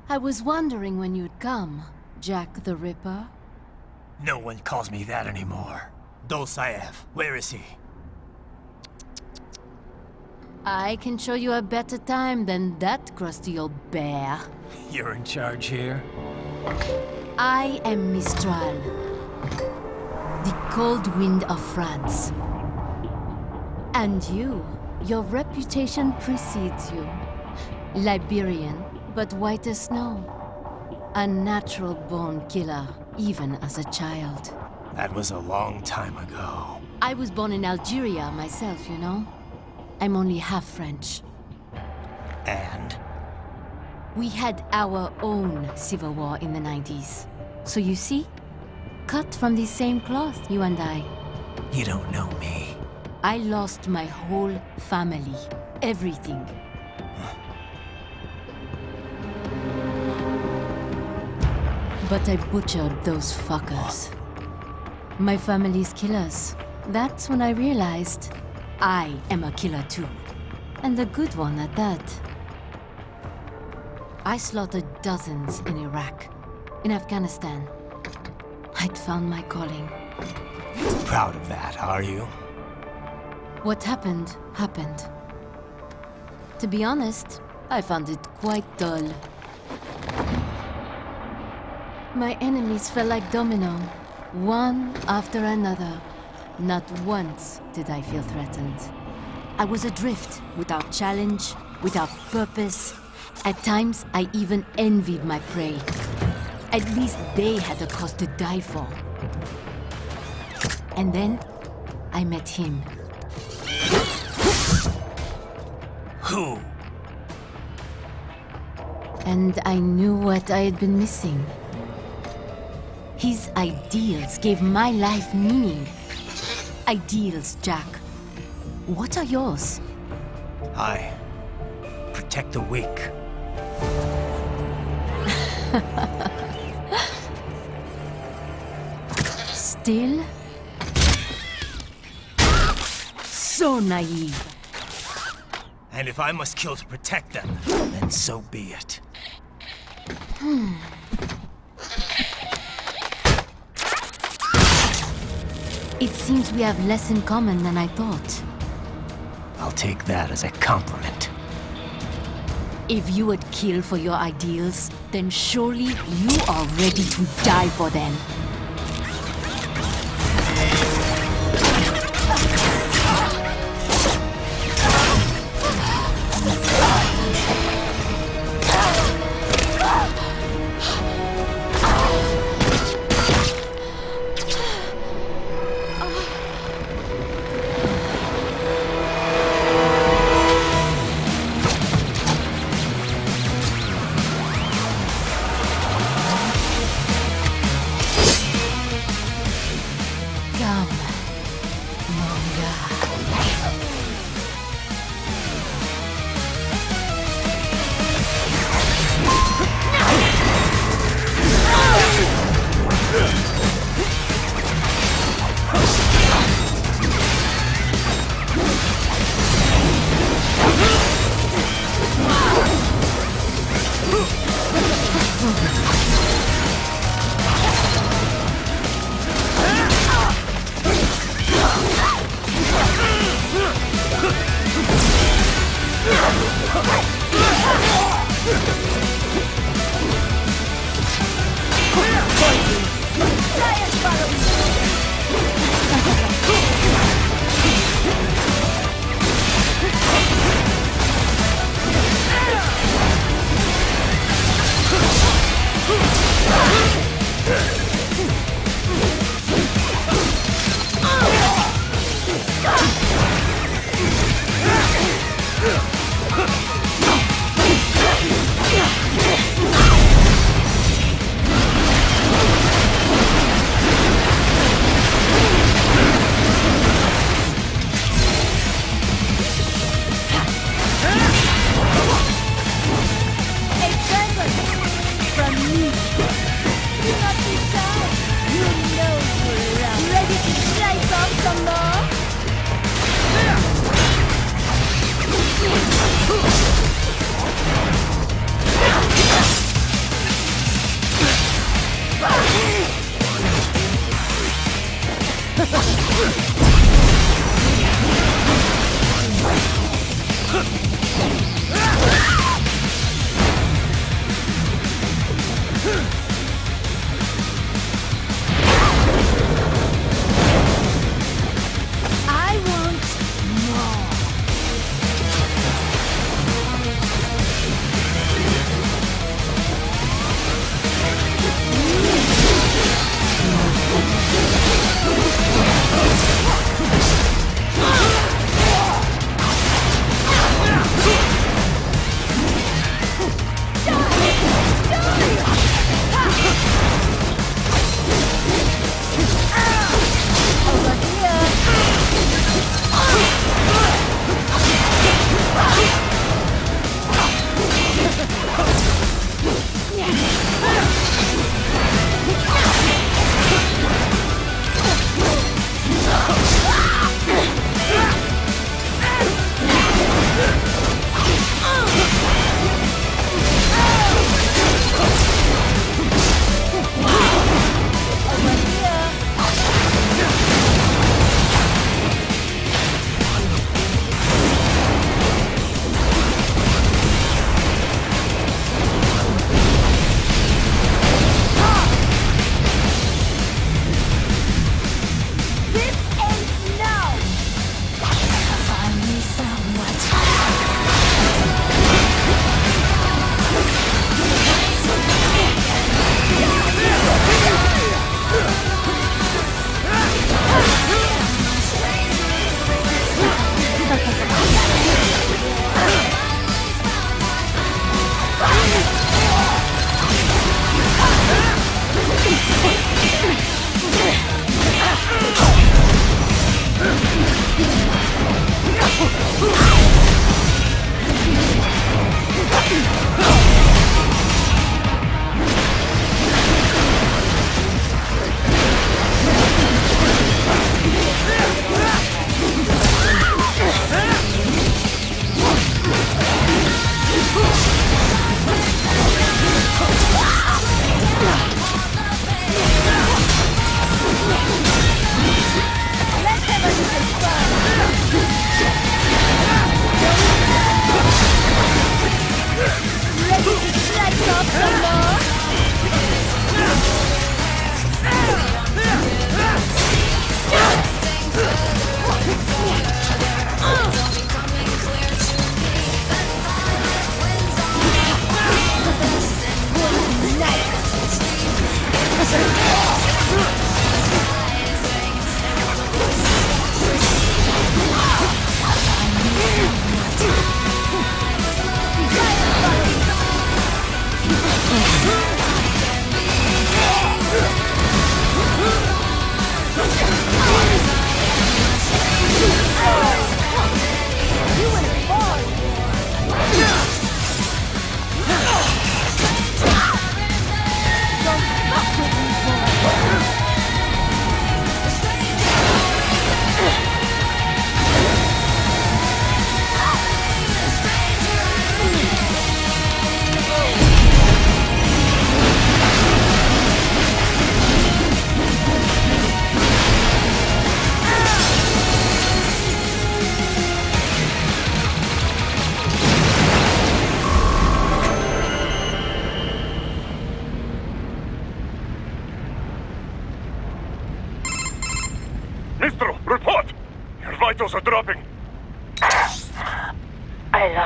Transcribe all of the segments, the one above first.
I was wondering when you'd come, Jack the Ripper. No one calls me that anymore. Dolsaev, where is he? I can show you a better time than that crusty old bear. You're in charge here? I am Mistral, the cold wind of France. And your reputation precedes you. Liberian, but white as snow. A natural-born killer, even as a child. That was a long time ago. I was born in Algeria myself, you know? I'm only half French. And? We had our own civil war in the 90s. So you see? Cut from the same cloth, you and I. You don't know me. I lost my whole family. Everything. But I butchered those fuckers. My family's killers. That's when I realized I am a killer too. And a good one at that. I slaughtered dozens in Iraq, in Afghanistan. I'd found my calling. Proud of that, are you? What happened, happened. To be honest, I found it quite dull. My enemies fell like domino, one after another. Not once did I feel threatened. I was adrift, without challenge, without purpose. At times, I even envied my prey. At least they had a cause to die for. And then, I met him. Who? And I knew what I had been missing. His ideals gave my life meaning. Ideals, Jack. What are yours? I protect the weak. Still? So naive. And if I must kill to protect them, then so be it. It seems we have less in common than I thought. I'll take that as a compliment. If you would kill for your ideals, then surely you are ready to die for them.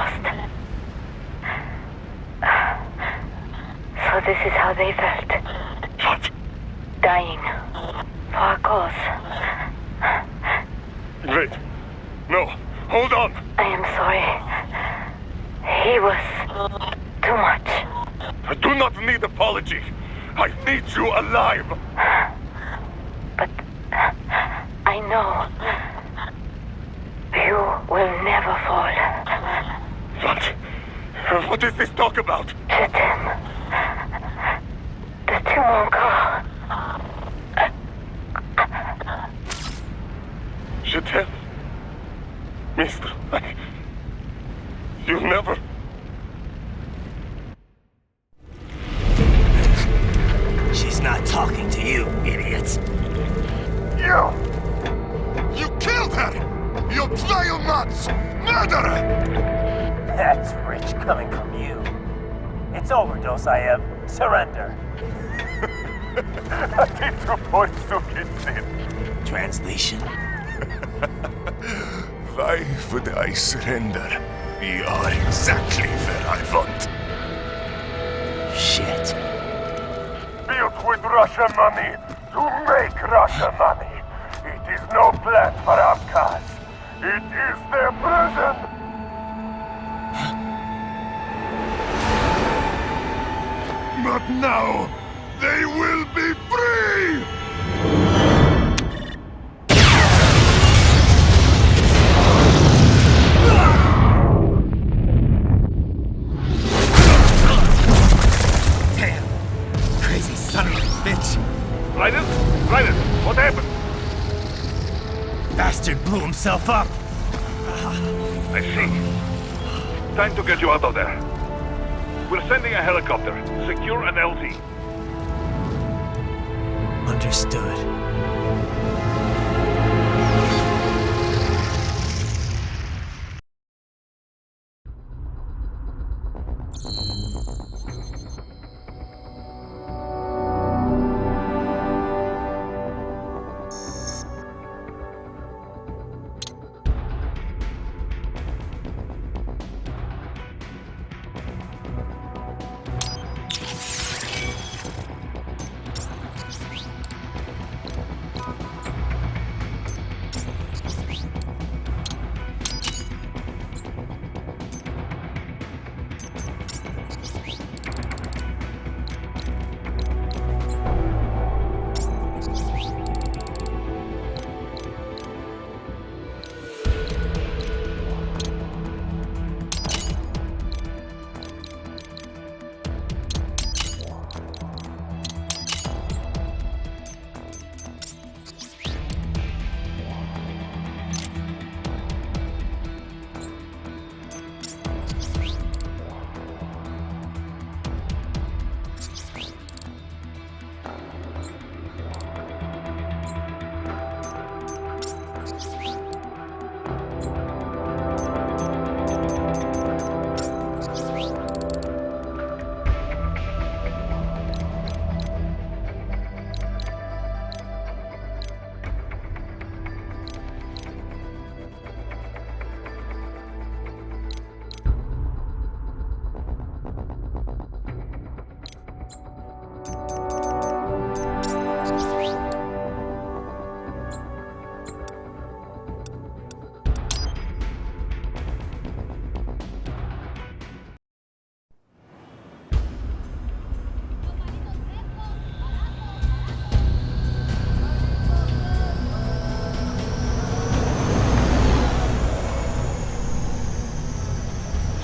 lost. So this is how they felt. What? Dying. For a cause. Wait. No. Hold on. I am sorry. He was too much. I do not need apology. I need you alive. But I know you will never fall. What? What is this talk about? Je t'aime. De tout mon corps. Je t'aime. Mister, you never... She's not talking to you, idiot. You! You killed her! You bionuts! Murderer! That's rich coming from you. It's overdose, I have. Surrender. Translation. Why would I surrender? We are exactly where I want. Shit. Built with Russian money to make Russian money. It is no plan for outcasts. It is their prison. Not now. They will be free! Damn. Crazy son of a bitch. Linus? Linus, what happened? Bastard blew himself up. I see. Time to get you out of there. We're sending a helicopter. Secure an LZ. Understood.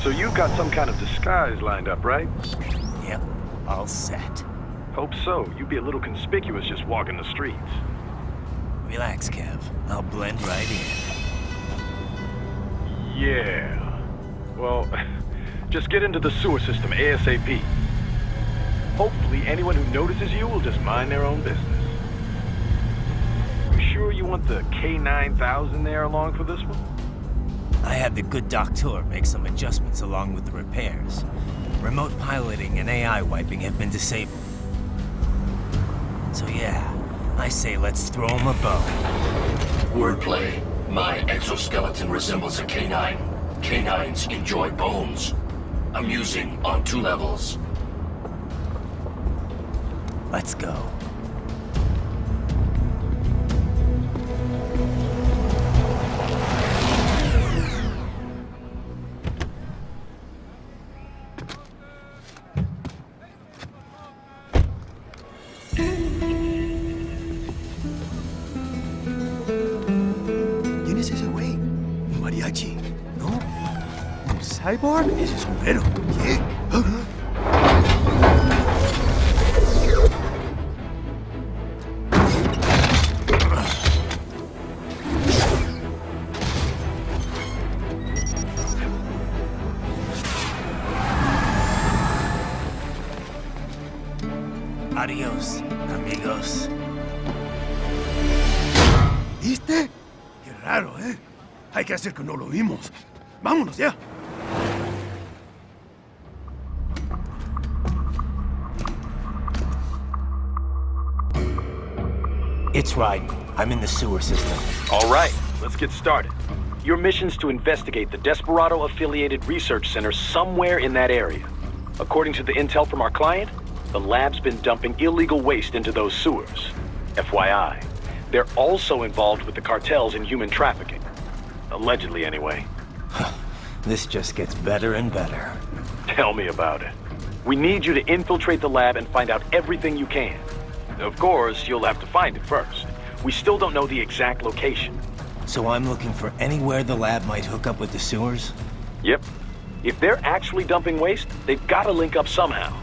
So you got some kind of disguise lined up, right? Yep, all set. Hope so. You'd be a little conspicuous just walking the streets. Relax, Kev. I'll blend right in. Yeah. Well, just get into the sewer system ASAP. Hopefully anyone who notices you will just mind their own business. You sure you want the K9000 there along for this one? I had the good doctor make some adjustments along with the repairs. Remote piloting and AI wiping have been disabled. So yeah, I say let's throw him a bone. Wordplay. My exoskeleton resembles a canine. Canines enjoy bones. Amusing on 2 levels. Let's go. ¿Quién es ese güey? ¿Un mariachi? ¿No? ¿Un cyborg? Ese sombrero. ¿Qué? Adiós, amigos. ¿Viste? Qué raro, ¿eh? Hay que hacer que no lo vimos. Vámonos ya. It's right. I'm in the sewer system. All right, let's get started. Your mission's to investigate the Desperado-affiliated research center somewhere in that area. According to the intel from our client, the lab's been dumping illegal waste into those sewers. FYI, they're also involved with the cartels in human trafficking. Allegedly, anyway. This just gets better and better. Tell me about it. We need you to infiltrate the lab and find out everything you can. Of course, you'll have to find it first. We still don't know the exact location. So I'm looking for anywhere the lab might hook up with the sewers? Yep. If they're actually dumping waste, they've got to link up somehow.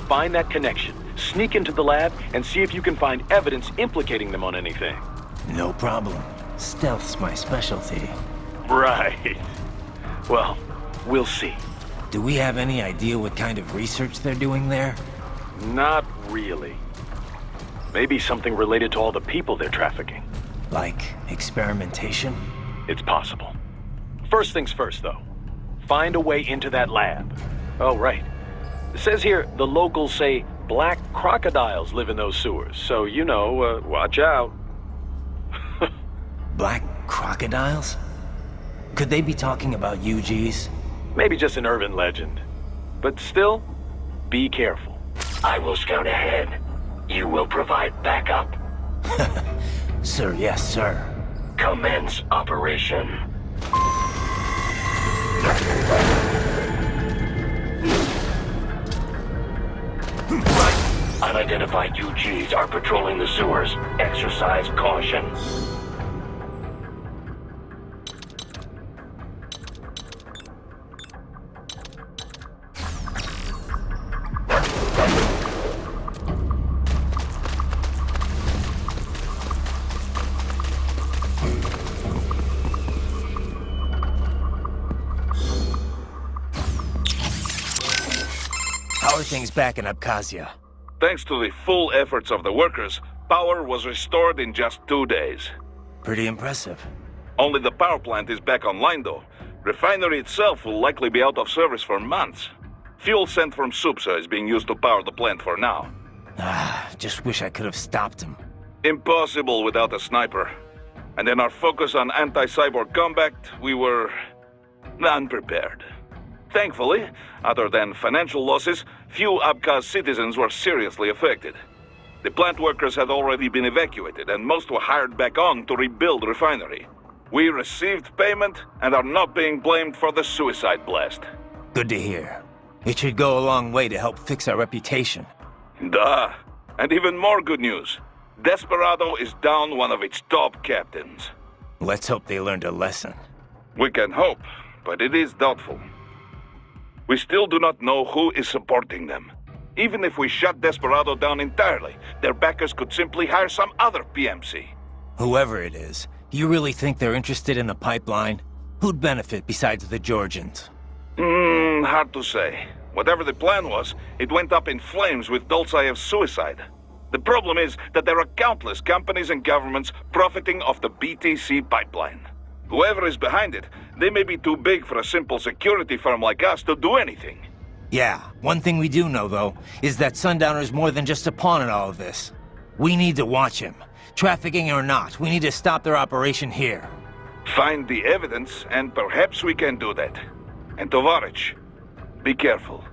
Find that connection, sneak into the lab, and see if you can find evidence implicating them on anything. No problem. Stealth's my specialty. Right. Well, we'll see. Do we have any idea what kind of research they're doing there? Not really. Maybe something related to all the people they're trafficking. Like experimentation? It's possible. First things first, though. Find a way into that lab. Oh, right. It says here the locals say black crocodiles live in those sewers, so, you know, watch out. Black crocodiles? Could they be talking about UGs? Maybe just an urban legend. But still, be careful. I will scout ahead. You will provide backup. Sir, yes, sir. Commence operation. Unidentified UGs are patrolling the sewers. Exercise caution. How are things back in Abkhazia? Thanks to the full efforts of the workers, power was restored in just 2 days. Pretty impressive. Only the power plant is back online though. Refinery itself will likely be out of service for months. Fuel sent from Supsa is being used to power the plant for now. Just wish I could have stopped him. Impossible without a sniper. And in our focus on anti-cyborg combat, we were unprepared. Thankfully, other than financial losses, few Abkhaz citizens were seriously affected. The plant workers had already been evacuated, and most were hired back on to rebuild the refinery. We received payment and are not being blamed for the suicide blast. Good to hear. It should go a long way to help fix our reputation. Duh. And even more good news. Desperado is down one of its top captains. Let's hope they learned a lesson. We can hope, but it is doubtful. We still do not know who is supporting them. Even if we shut Desperado down entirely, their backers could simply hire some other PMC. Whoever it is, you really think they're interested in the pipeline? Who'd benefit besides the Georgians? Hard to say. Whatever the plan was, it went up in flames with Dolzaev's suicide. The problem is that there are countless companies and governments profiting off the BTC pipeline. Whoever is behind it, they may be too big for a simple security firm like us to do anything. Yeah, one thing we do know, though, is that Sundowner's more than just a pawn in all of this. We need to watch him. Trafficking or not, we need to stop their operation here. Find the evidence, and perhaps we can do that. And Tovarich, be careful.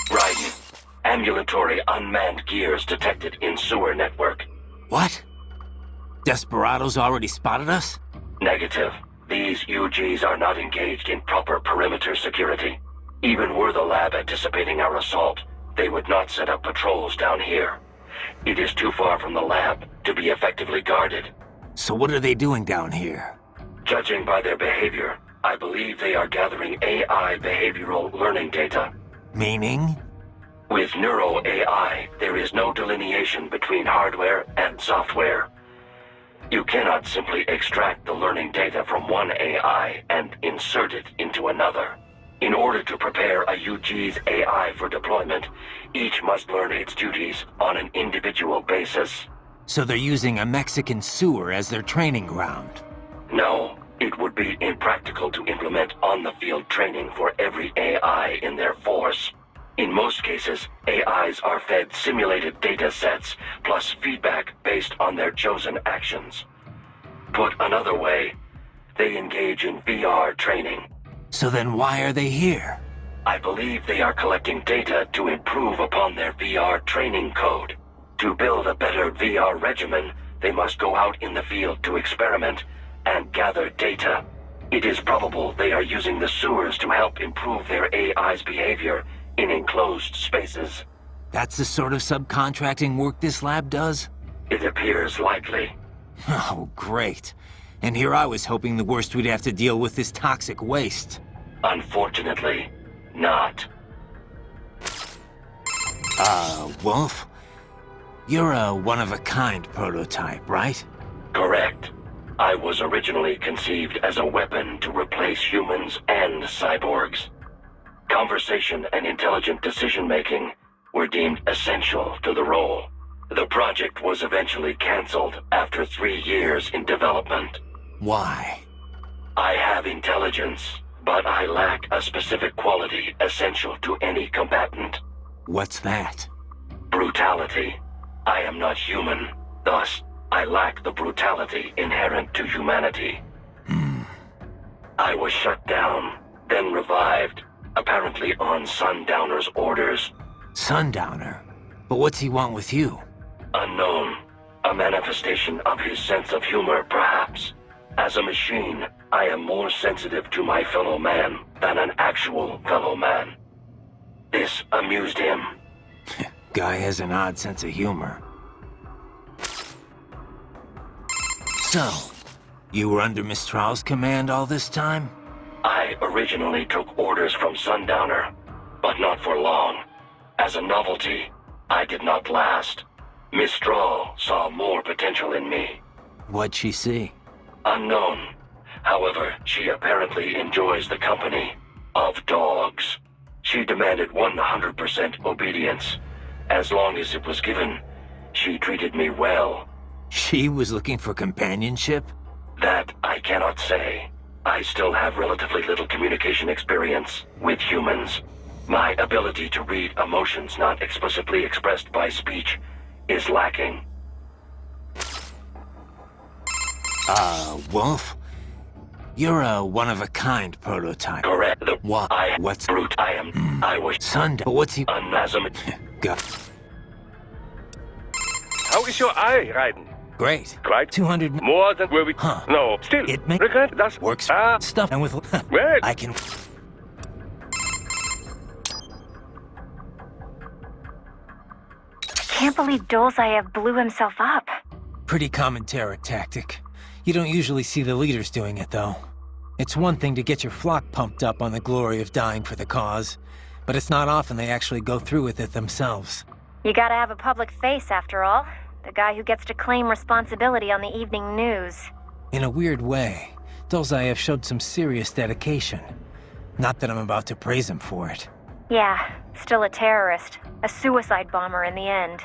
Raiden, ambulatory unmanned gears detected in sewer network. What? Desperados already spotted us? Negative. These UGs are not engaged in proper perimeter security. Even were the lab anticipating our assault, they would not set up patrols down here. It is too far from the lab to be effectively guarded. So what are they doing down here? Judging by their behavior, I believe they are gathering AI behavioral learning data. Meaning? With Neuro AI, there is no delineation between hardware and software. You cannot simply extract the learning data from one AI and insert it into another. In order to prepare a UG's AI for deployment, each must learn its duties on an individual basis. So they're using a Mexican sewer as their training ground? No, it would be impractical to implement on-the-field training for every AI in their force. In most cases, AIs are fed simulated data sets, plus feedback based on their chosen actions. Put another way, they engage in VR training. So then why are they here? I believe they are collecting data to improve upon their VR training code. To build a better VR regimen, they must go out in the field to experiment and gather data. It is probable they are using the sewers to help improve their AI's behavior in enclosed spaces. That's the sort of subcontracting work this lab does? It appears likely. Oh, great. And here I was hoping the worst we'd have to deal with is toxic waste. Unfortunately, not. Wolf? You're a one-of-a-kind prototype, right? Correct. I was originally conceived as a weapon to replace humans and cyborgs. Conversation and intelligent decision-making were deemed essential to the role. The project was eventually cancelled after 3 years in development. Why? I have intelligence, but I lack a specific quality essential to any combatant. What's that? Brutality. I am not human, thus, I lack the brutality inherent to humanity. I was shut down, then revived, apparently on Sundowner's orders. Sundowner? But what's he want with you? Unknown. A manifestation of his sense of humor, perhaps. As a machine, I am more sensitive to my fellow man than an actual fellow man. This amused him. Guy has an odd sense of humor. So, you were under Mistral's command all this time? I originally took orders from Sundowner, but not for long. As a novelty, I did not last. Mistral saw more potential in me. What'd she see? Unknown. However, she apparently enjoys the company of dogs. She demanded 100% obedience. As long as it was given, she treated me well. She was looking for companionship? That I cannot say. I still have relatively little communication experience with humans. My ability to read emotions not explicitly expressed by speech is lacking. Wolf? You're a one-of-a-kind prototype. Correct. What? What's... Brute. I was... But what's he... Unasm... Got... How is your eye, Raiden? Great. Quite 200... more than where we... Huh. No, still. It may... Regret does... Works... Stuff... And with... Well... I can... Can't believe Dolzaev blew himself up. Pretty common terror tactic. You don't usually see the leaders doing it, though. It's one thing to get your flock pumped up on the glory of dying for the cause, but it's not often they actually go through with it themselves. You gotta have a public face, after all. The guy who gets to claim responsibility on the evening news. In a weird way, Dolzaev showed some serious dedication. Not that I'm about to praise him for it. Yeah, still a terrorist. A suicide bomber in the end.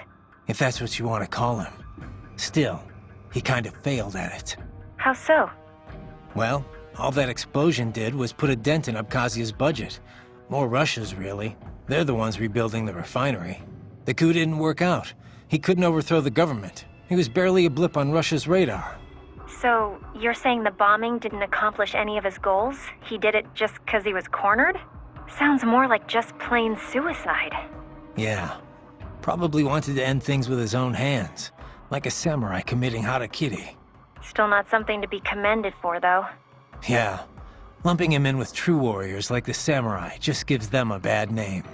If that's what you want to call him. Still, he kind of failed at it. How so? Well, all that explosion did was put a dent in Abkhazia's budget. More Russia's, really. They're the ones rebuilding the refinery. The coup didn't work out. He couldn't overthrow the government. He was barely a blip on Russia's radar. So, you're saying the bombing didn't accomplish any of his goals? He did it just because he was cornered? Sounds more like just plain suicide. Yeah. Probably wanted to end things with his own hands. Like a samurai committing harakiri. Still not something to be commended for, though. Yeah. Lumping him in with true warriors like the samurai just gives them a bad name.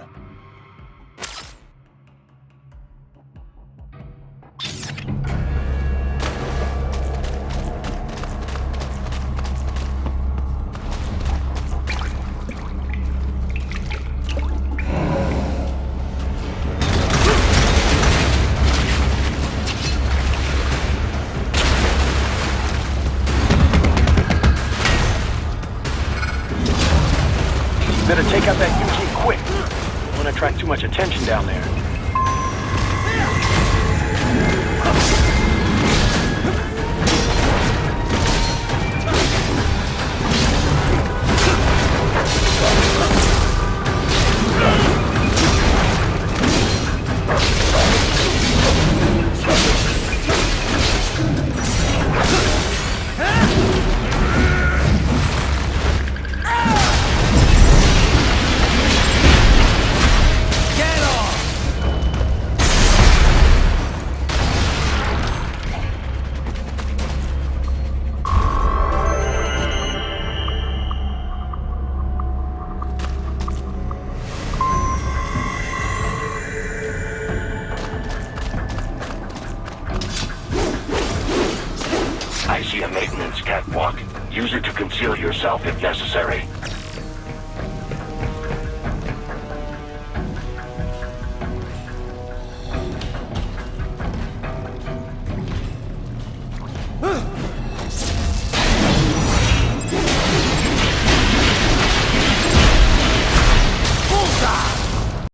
Better take out that UG quick. Don't want to attract too much attention down there. I see a maintenance catwalk. Use it to conceal yourself if necessary.